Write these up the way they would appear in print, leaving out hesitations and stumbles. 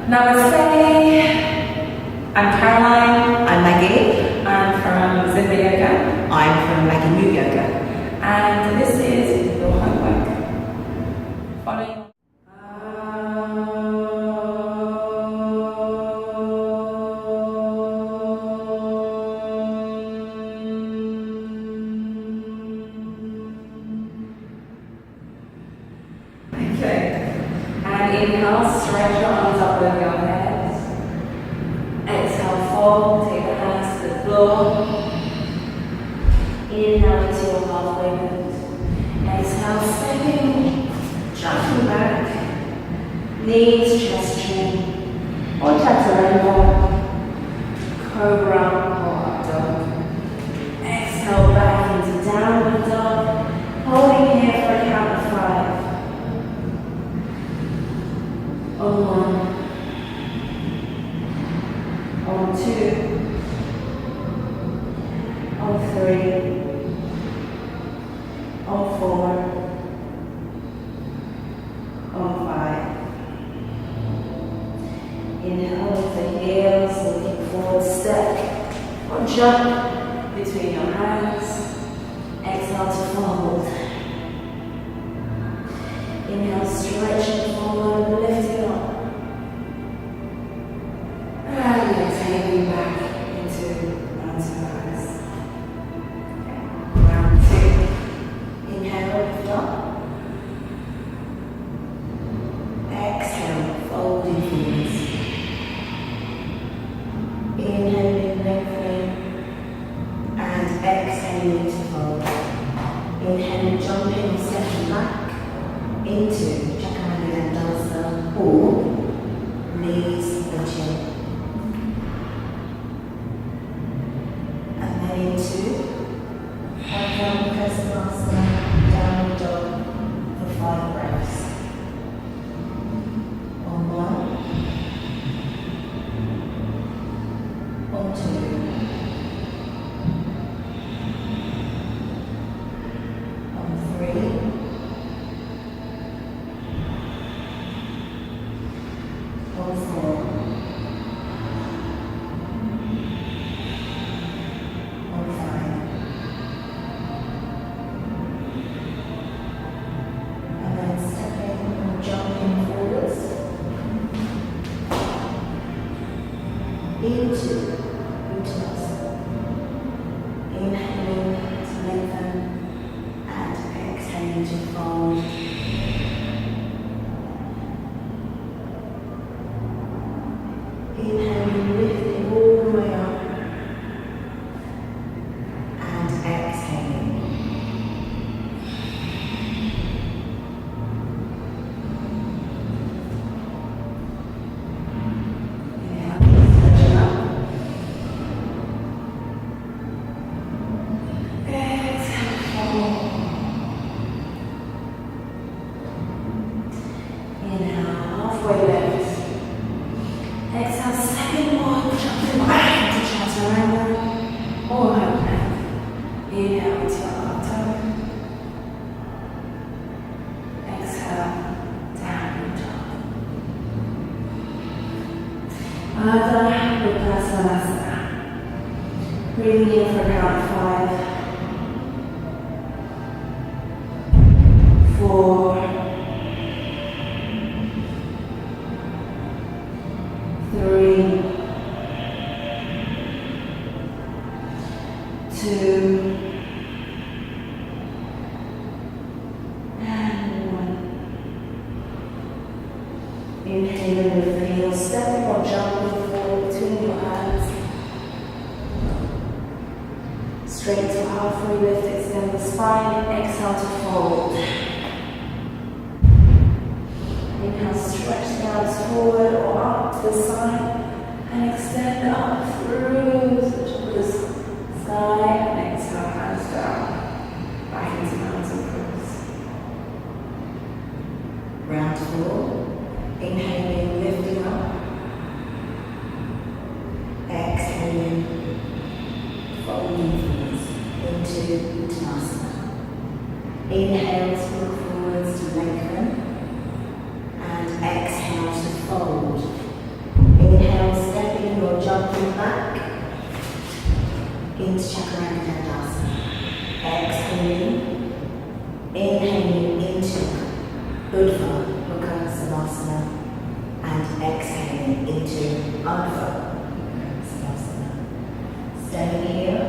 Namaste. I'm Caroline. I'm Maggie. I'm from Zimba Yoga. I'm from Maggie New Yoga. And this is your homework. Following. Okay. And inhale, stretch your arms up over your head. Exhale, fold, take the hands to the floor. Inhale into your halfway lift. Exhale, stepping, jumping back. Knees, chest, chin. Or chaturanga. Cobra or up dog. Exhale, back into downward dog. Holding here for a count of 5. On 1. On 2, on 3, on 4, on 5. Inhale with the heels, looking forward, step or jump between your hands. Exhale to fold. Inhale, stretching forward, lifting up. And exhaling back into mountain pose. Round 2. Inhale, lift up. Exhale, folding forwards. Inhaling, lengthening. And exhaling to fold. Inhaling, jumping or stepping back into chaturanga dancer or knees or chin. Into downward dog for 5 breaths. On 1, on 2, on 3, on 4. Into Uttanasana. Inhaling to lengthen and exhaling to fold. Inhaling, lifting all the way up and exhaling. Breathing in for count 5, 4, 3, 2, and 1. Inhaling with the heels, stepping or jumping forward between your hands. Straight to halfway lift, extend the spine, exhale to fold. Inhale, stretch the arms forward or up to the side and extend up through the top of the sky and exhale, hands down, back into mountain pose. Round 4, inhaling, lifting up, exhaling, folding into Uttanasana. Inhale to look forwards to lengthen and exhale to fold. into Chaturanga Dandasana. Exhaling, inhaling into Urdhva Mukha Savasana, and exhaling into Ardha Savasana. Staying here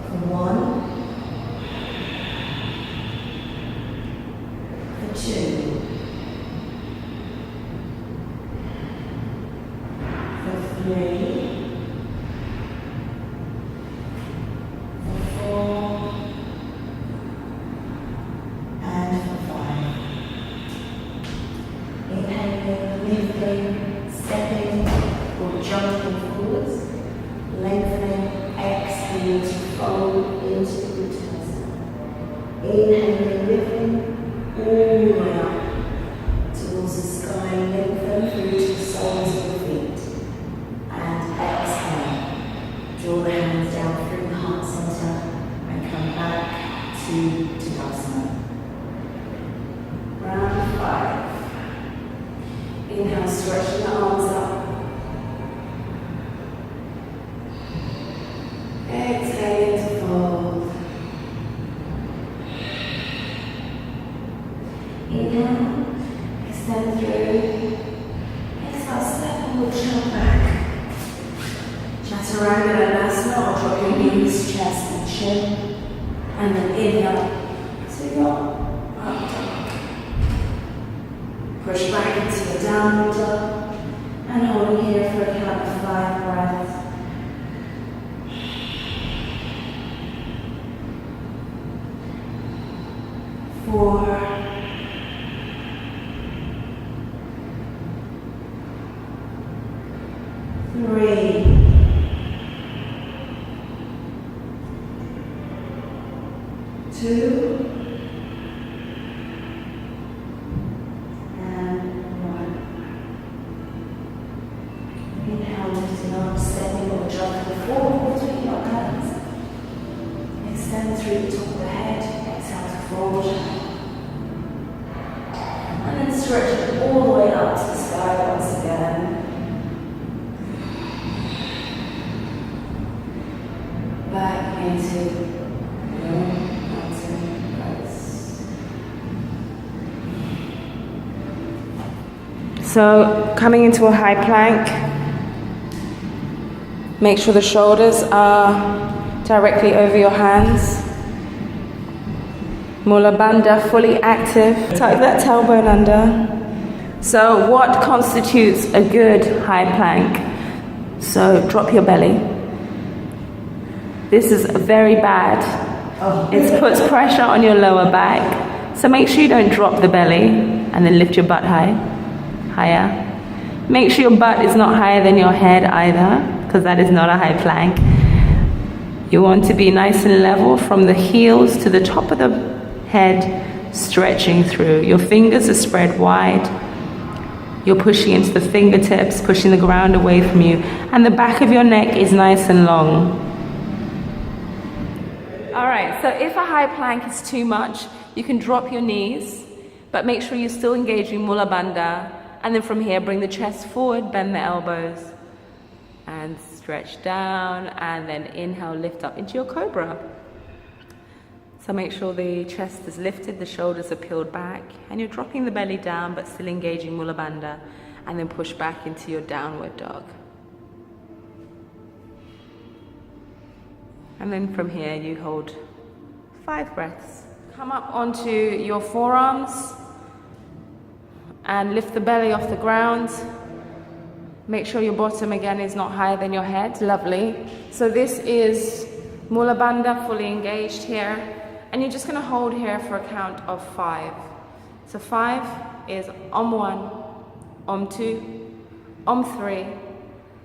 for 1, for 2, for 3, stepping or jumping forwards, lengthening, exhaling to fold into Uttanasana. Inhaling, lifting all the way up towards the sky, lengthen through to the soles of the feet. And exhale, draw the hands down through the heart center and come back to Tadasana. Round 5. Inhale, stretching the arms up. Exhale to fold. Inhale, extend through. Exhale, step forward, jump back. Chaturanga Dandasana, or drop your knees, chest and chin. And then inhale to your up dog. Push back into the downward dog and hold here for a count of 5 breaths. 4, 3, 2, stepping or jumping forward between your hands. Extend through the top of the head, exhale to fold. And then stretch it all the way up to the sky once again. Back into your mountain pose. So, coming into a high plank. Make sure the shoulders are directly over your hands. Mula Bandha fully active. Tuck that tailbone under. So what constitutes a good high plank? So drop your belly. This is very bad. It puts pressure on your lower back. So make sure you don't drop the belly and then lift your butt higher. Make sure your butt is not higher than your head either, because that is not a high plank. You want to be nice and level from the heels to the top of the head, stretching through. Your fingers are spread wide. You're pushing into the fingertips, pushing the ground away from you, and the back of your neck is nice and long. All right, so if a high plank is too much, you can drop your knees, but make sure you're still engaging Mula Bandha. And then from here, bring the chest forward, bend the elbows, and stretch down, and then inhale, lift up into your cobra. So make sure the chest is lifted, the shoulders are peeled back, and you're dropping the belly down, but still engaging Mula Bandha, and then push back into your downward dog. And then from here, you hold 5 breaths. Come up onto your forearms, and lift the belly off the ground. Make sure your bottom again is not higher than your head. Lovely. So this is Mula Bandha, fully engaged here. And you're just going to hold here for a count of 5. So 5 is Om 1, Om 2, Om 3,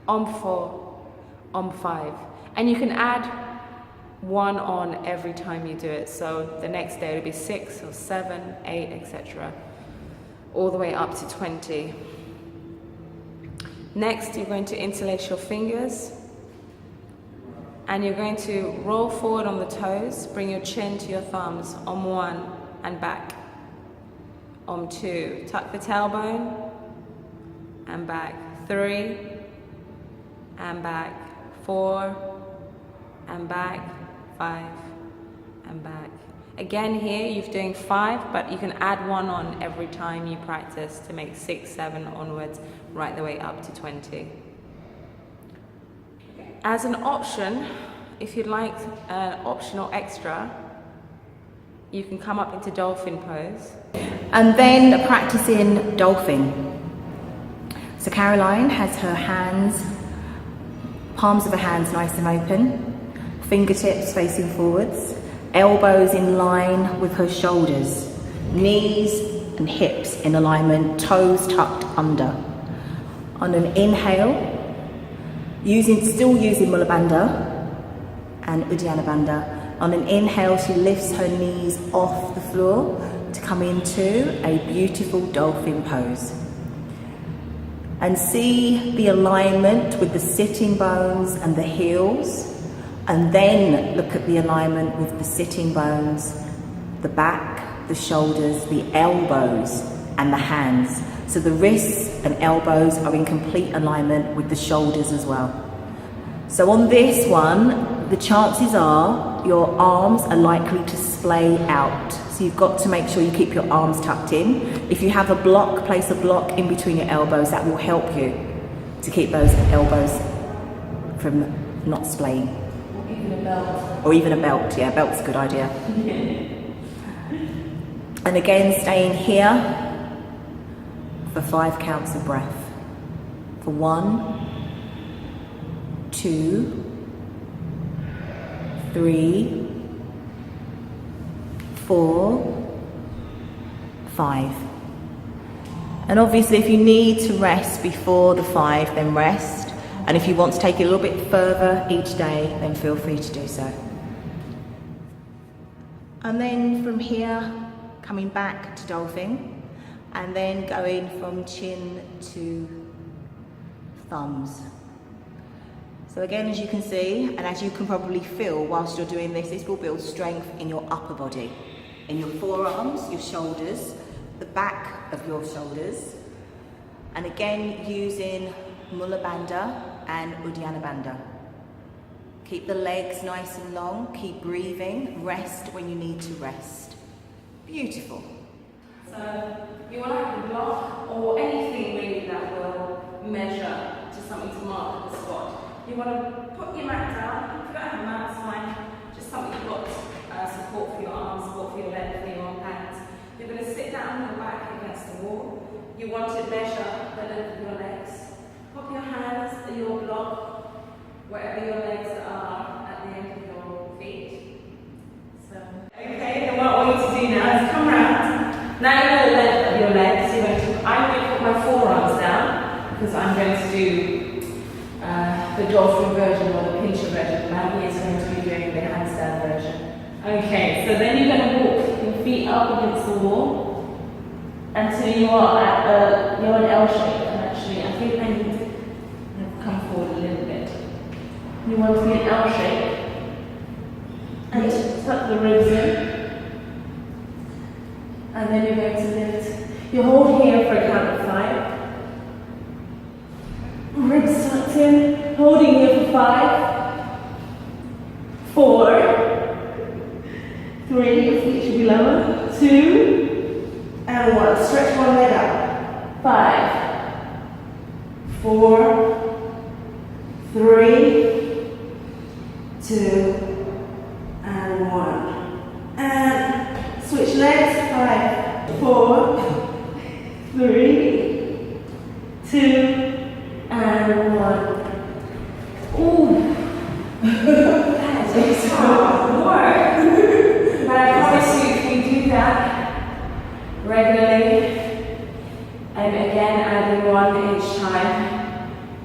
Om 4, Om 5. And you can add 1 on every time you do it. So the next day it'll be 6 or 7, 8, etc. All the way up to 20. Next, you're going to interlace your fingers, and you're going to roll forward on the toes, bring your chin to your thumbs, Om 1 and back, Om 2, tuck the tailbone, and back, 3, and back, 4, and back, 5 and back. Again here you're doing 5, but you can add 1 on every time you practice to make 6, 7 onwards, right the way up to 20. As an option, if you'd like an optional extra, you can come up into dolphin pose. And then practicing dolphin. So Caroline has her hands, palms of her hands nice and open, fingertips facing forwards, elbows in line with her shoulders, knees and hips in alignment, toes tucked under. On an inhale, still using Mula Bandha and Uddiyana Bandha. On an inhale, she lifts her knees off the floor to come into a beautiful dolphin pose. And see the alignment with the sitting bones and the heels, and then look at the alignment with the sitting bones, the back, the shoulders, the elbows and the hands. So the wrists and elbows are in complete alignment with the shoulders as well. So on this one, the chances are your arms are likely to splay out. So you've got to make sure you keep your arms tucked in. If you have a block, place a block in between your elbows. That will help you to keep those elbows from not splaying. Or even a belt. Or even a belt, yeah, belt's a good idea. And again, staying here for 5 counts of breath. For 1, 2, 3, 4, 5. And obviously if you need to rest before the 5, then rest. And if you want to take it a little bit further each day, then feel free to do so. And then from here, coming back to dolphin, and then going from chin to thumbs. So again, as you can see, and as you can probably feel whilst you're doing this, this will build strength in your upper body, in your forearms, your shoulders, the back of your shoulders, and again using Mula Bandha and Uddiyana Bandha. Keep the legs nice and long, keep breathing, rest when you need to rest. Beautiful. So you want to have a block or anything really that will measure to something to mark the spot. You want to put your mat down. If you don't have a mat, it's fine. Just something you've got support for your arms, support for your legs, for your hands. You're going to sit down on your back against the wall. You want to measure the length of your legs. Pop your hands in your block, wherever your legs are at the end of your feet. So, okay, and what I want you to do now is come round. Now you know the length of your legs. I'm going to put my forearms down because I'm going to do the dolphin version or the pincher version. Maggie is going to be doing the handstand version. Okay, so then you're going to walk your feet up against the wall until you are at you're an L shape. And actually, I think I need to come forward a little bit. You want to be an L shape and tuck the ribs in. And then you're going to lift. You hold here for a count of 5. Ribs tucked in, holding here for 5, 4, 3, your feet should be lower, 2, and 1. Stretch one leg out. 5, 4, 3, 2, and 1. And switch legs. 5, 4, 3, 2, and 1. Ooh, that is hard work. But I promise you, if you do that regularly, and again adding 1 each time,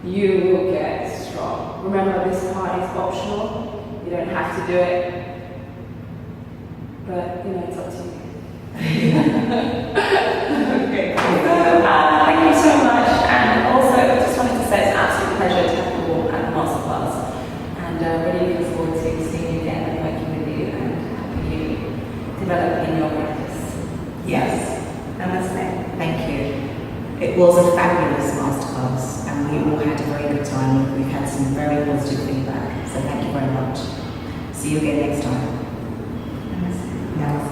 you will get strong. Remember, this part is optional. You don't have to do it, but you know, it's up to you. Okay. Thank you so much, and also I just wanted to say it's an absolute pleasure to have you all at the masterclass, and really looking forward to seeing you again and working with you and helping you develop in your practice. Yes, namaste. Thank you. It was a fabulous masterclass, and we all had a very good time. We've had some very positive feedback, so thank you very much. See you again next time. Namaste. Namaste.